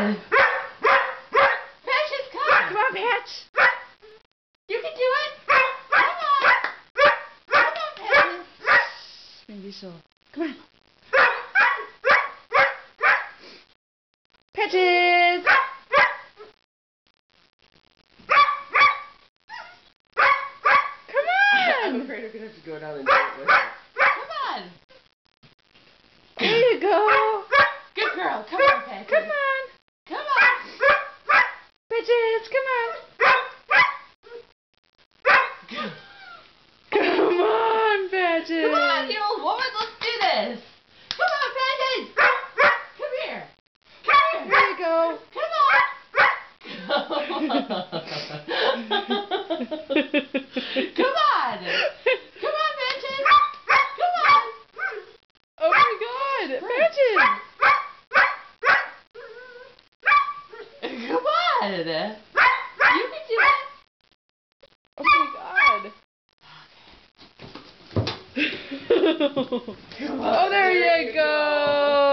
on! Patches, come! Come on, Patch! You can do it! Come on! Come on, Patches! Maybe so. Come on. Patches! Come I'm on! afraid we're going to have to go down and do it with her. Come on! There you go! Good girl. Come on, Patches. Come on! Come on! Patches, come on! Come Come on, Patches! on, you old woman. Let's do this. Come on, Patches. Come here. Come here. There you go. Come on. Come on. Come on. Come on, Patches. Come on. Oh my God! Patches! Come on. You can do it. Oh my God! Come on. Oh, there you go!